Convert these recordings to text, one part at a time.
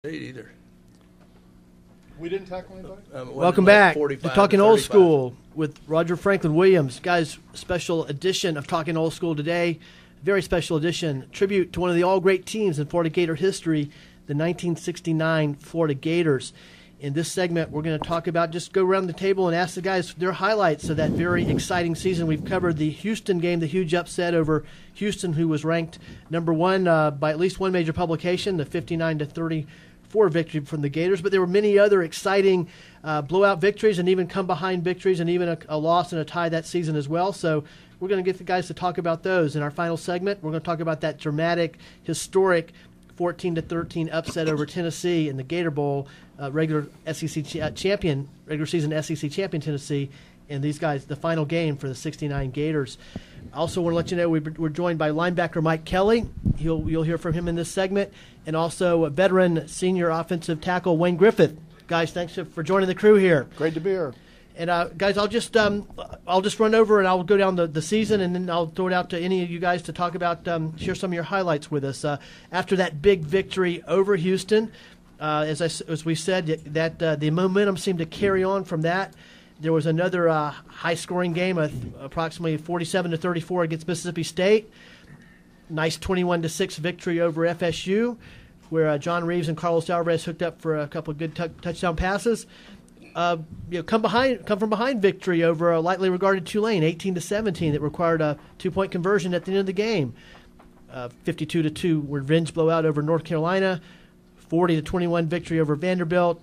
Either. We didn't tackle anybody? Welcome back to Talking Old School with Roger Franklin Williams. Guys, special edition of Talking Old School today. Very special edition. Tribute to one of the all-great teams in Florida Gator history, the 1969 Florida Gators. In this segment, we're going to talk about, just go around the table and ask the guys their highlights of that very exciting season. We've covered the Houston game, the huge upset over Houston, who was ranked number one by at least one major publication, the 59-34 victory from the Gators, but there were many other exciting blowout victories and even come-behind victories and even a loss and a tie that season as well. So we're going to get the guys to talk about those. In our final segment, we're going to talk about that dramatic, historic 14-13 upset over Tennessee in the Gator Bowl, regular season SEC champion Tennessee, and these guys, the final game for the 69 Gators. I also want to let you know we're joined by linebacker Mike Kelly. You'll hear from him in this segment, and also a veteran senior offensive tackle Wayne Griffith. Guys, thanks for joining the crew here. Great to be here. And guys, I'll just run over and I'll go down the season, and then I'll throw it out to any of you guys to talk about, share some of your highlights with us. After that big victory over Houston, as we said, that the momentum seemed to carry on from that. There was another high-scoring game, approximately 47-34 against Mississippi State. Nice 21-6 victory over FSU, where John Reeves and Carlos Alvarez hooked up for a couple of good touchdown passes. Come from behind victory over a lightly regarded Tulane, 18-17, that required a 2-point conversion at the end of the game. 52-2 revenge blowout over North Carolina. 40-21 victory over Vanderbilt.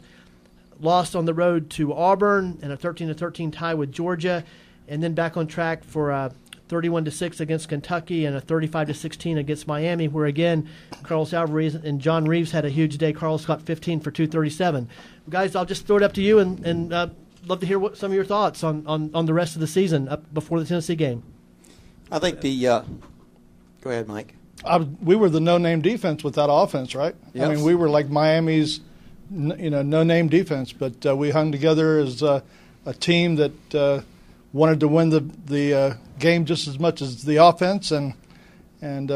Lost on the road to Auburn, and a 13-13 tie with Georgia, and then back on track for 31-6 against Kentucky and a 35-16 against Miami, where again Carlos Alvarez and John Reeves had a huge day. Carlos got 15 for 237. Guys, I'll just throw it up to you, and love to hear some of your thoughts on the rest of the season up before the Tennessee game. I think go ahead, Mike. We were the no-name defense with that offense, right? Yes. I mean, we were like Miami's no-name defense, but we hung together as a team that wanted to win the game just as much as the offense, and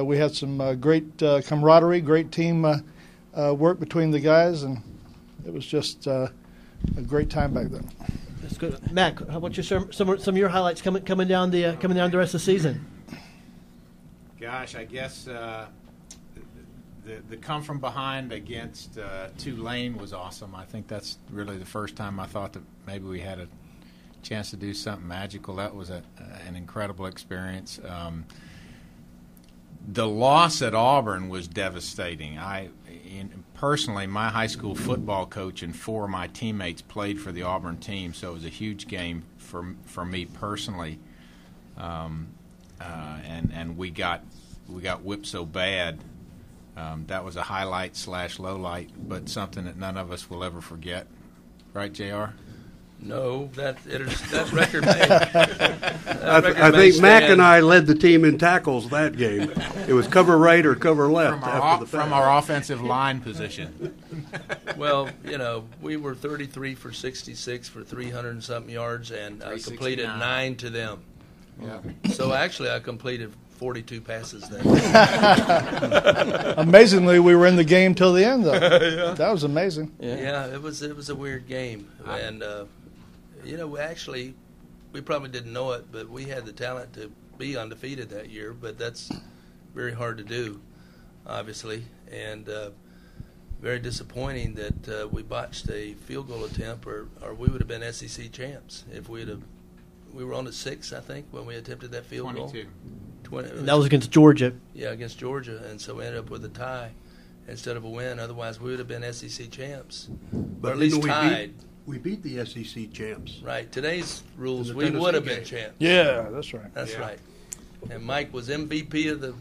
we had some great camaraderie, great team work between the guys, and it was just a great time back then. That's good. Mac, how about some of your highlights coming down the rest of the season? Gosh, I guess the come from behind against Tulane was awesome. I think that's really the first time I thought that maybe we had a chance to do something magical. That was an incredible experience. The loss at Auburn was devastating. Personally, my high school football coach and 4 of my teammates played for the Auburn team, so it was a huge game for me personally. And we got whipped so bad. That was a highlight / lowlight, but something that none of us will ever forget. Right, JR? No, that record may. I think Mac and I led the team in tackles that game. It was cover right or cover left from our offensive line position. Well, we were 33 for 66 for 300 and something yards, and completed 9 to them. Yeah. So actually, I completed 42 passes then. Amazingly, we were in the game till the end, though. Yeah. That was amazing. Yeah, it was a weird game, and actually, we probably didn't know it, but we had the talent to be undefeated that year. But that's very hard to do, obviously, and very disappointing that we botched a field goal attempt, or we would have been SEC champs if we'd have. We were on at 6, I think, when we attempted that field 22. goal. That was against Georgia. Yeah, against Georgia, and so we ended up with a tie instead of a win. Otherwise, we would have been SEC champs, or at least tied. We beat the SEC champs. Right. Today's rules, we would have been champs. Yeah, that's right. That's right. And Mike was MVP of the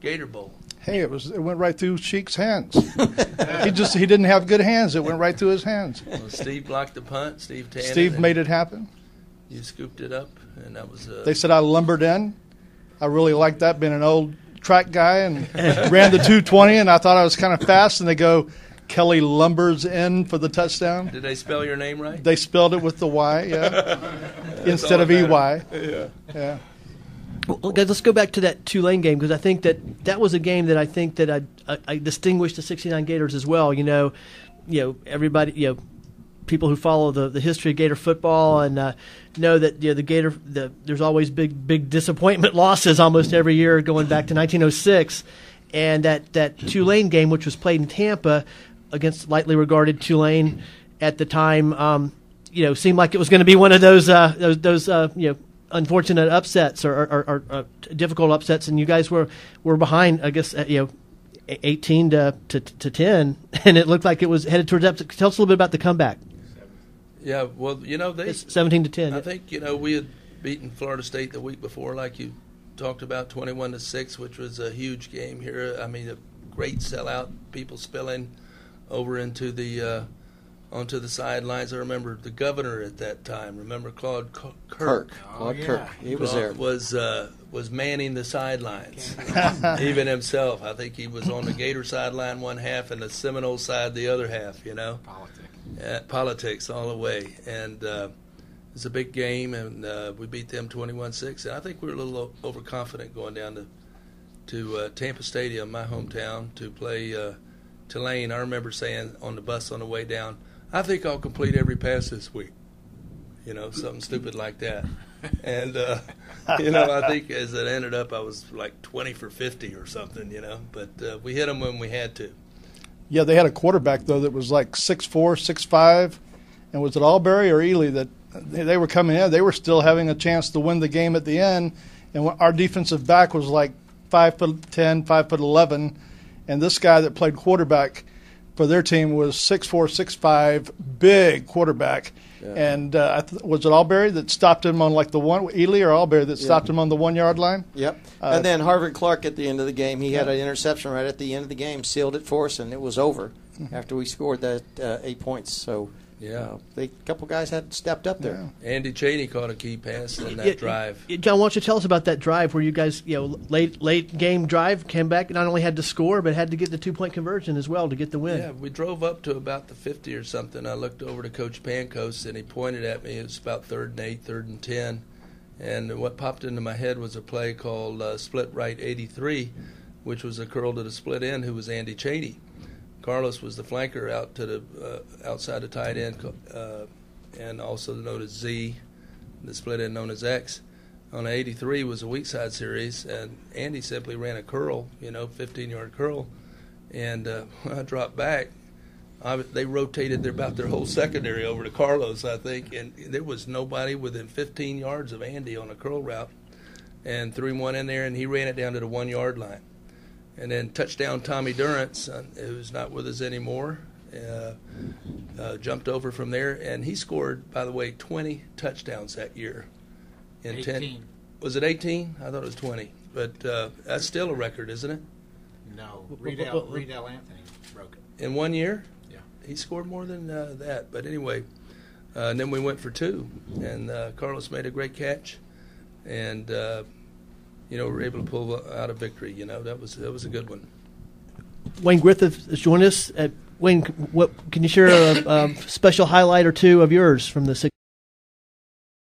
Gator Bowl. Hey, it went right through Sheik's hands. he didn't have good hands. It went right through his hands. Well, Steve blocked the punt. Steve made it happen. You scooped it up, and that was. They said I lumbered in. I really liked that, being an old track guy, and ran the 220, and I thought I was kind of fast. And they go, Kelly lumbers in for the touchdown. Did they spell your name right? They spelled it with the Y, yeah, instead of EY. Yeah. Well, guys, let's go back to that Tulane game, because I think that was a game that I think that I distinguished the '69 Gators as well. Everybody, people who follow the history of Gator football and know that the Gator, there's always big disappointment losses almost every year going back to 1906, and that Tulane game, which was played in Tampa against lightly regarded Tulane at the time, seemed like it was going to be one of those unfortunate upsets or difficult upsets, and you guys were behind, I guess, 18 to 10, and it looked like it was headed towards that. Tell us a little bit about the comeback. Yeah, well, they 17 to 10. I think we had beaten Florida State the week before, like you talked about, 21-6, which was a huge game here. I mean, a great sellout, people spilling over into the onto the sidelines. I remember the governor at that time. Remember Claude Kirk? Claude Kirk. He was there. Was manning the sidelines. Even himself. I think he was on the Gator sideline one half and the Seminole side the other half, Politics all the way. And it was a big game, and we beat them 21-6. And I think we were a little overconfident going down to Tampa Stadium, my hometown, to play Tulane. I remember saying on the bus on the way down, I think I'll complete every pass this week. Something stupid like that. And, I think as it ended up, I was like 20 for 50 or something, But we hit them when we had to. Yeah, they had a quarterback, though, that was like 6'4", 6'5", and was it Albury or Ely that they were coming in? They were still having a chance to win the game at the end, and our defensive back was like 5'10", 5'11", and this guy that played quarterback for their team was 6'4", 6'5", big quarterback. Yeah. And was it Albury that stopped him on like the one, Ely or Albury that stopped him on the 1 yard line? Yep. And then Harvard Clark at the end of the game, he had an interception right at the end of the game, sealed it for us, and it was over after we scored that 8 points. So a couple guys had stepped up there. Yeah. Andy Cheney caught a key pass in that drive. John, why don't you tell us about that drive where you guys, late game drive, came back, not only had to score, but had to get the 2-point conversion as well to get the win. Yeah, we drove up to about the 50 or something. I looked over to Coach Pancos, and he pointed at me. It was about 3rd and 8, 3rd and 10. And what popped into my head was a play called Split Right 83, which was a curl to the split end, who was Andy Cheney. Carlos was the flanker out to the outside the tight end, and also known as Z, the split end known as X. On 83 was a weak side series, and Andy simply ran a curl, 15-yard curl. And when I dropped back, they rotated about their whole secondary over to Carlos, I think, and there was nobody within 15 yards of Andy on a curl route, and threw him one in there, and he ran it down to the 1 yard line. And then touchdown Tommy Durrance, who's not with us anymore, jumped over from there. And he scored, by the way, 20 touchdowns that year. In 18. 10, was it 18? I thought it was 20. But that's still a record, isn't it? No. Riedel Anthony broke it. In 1 year? Yeah. He scored more than that. But anyway, and then we went for 2. And Carlos made a great catch. And we were able to pull out a victory. That was a good one. Wayne Griffith has joined us. Wayne, what can you share a special highlight or two of yours from the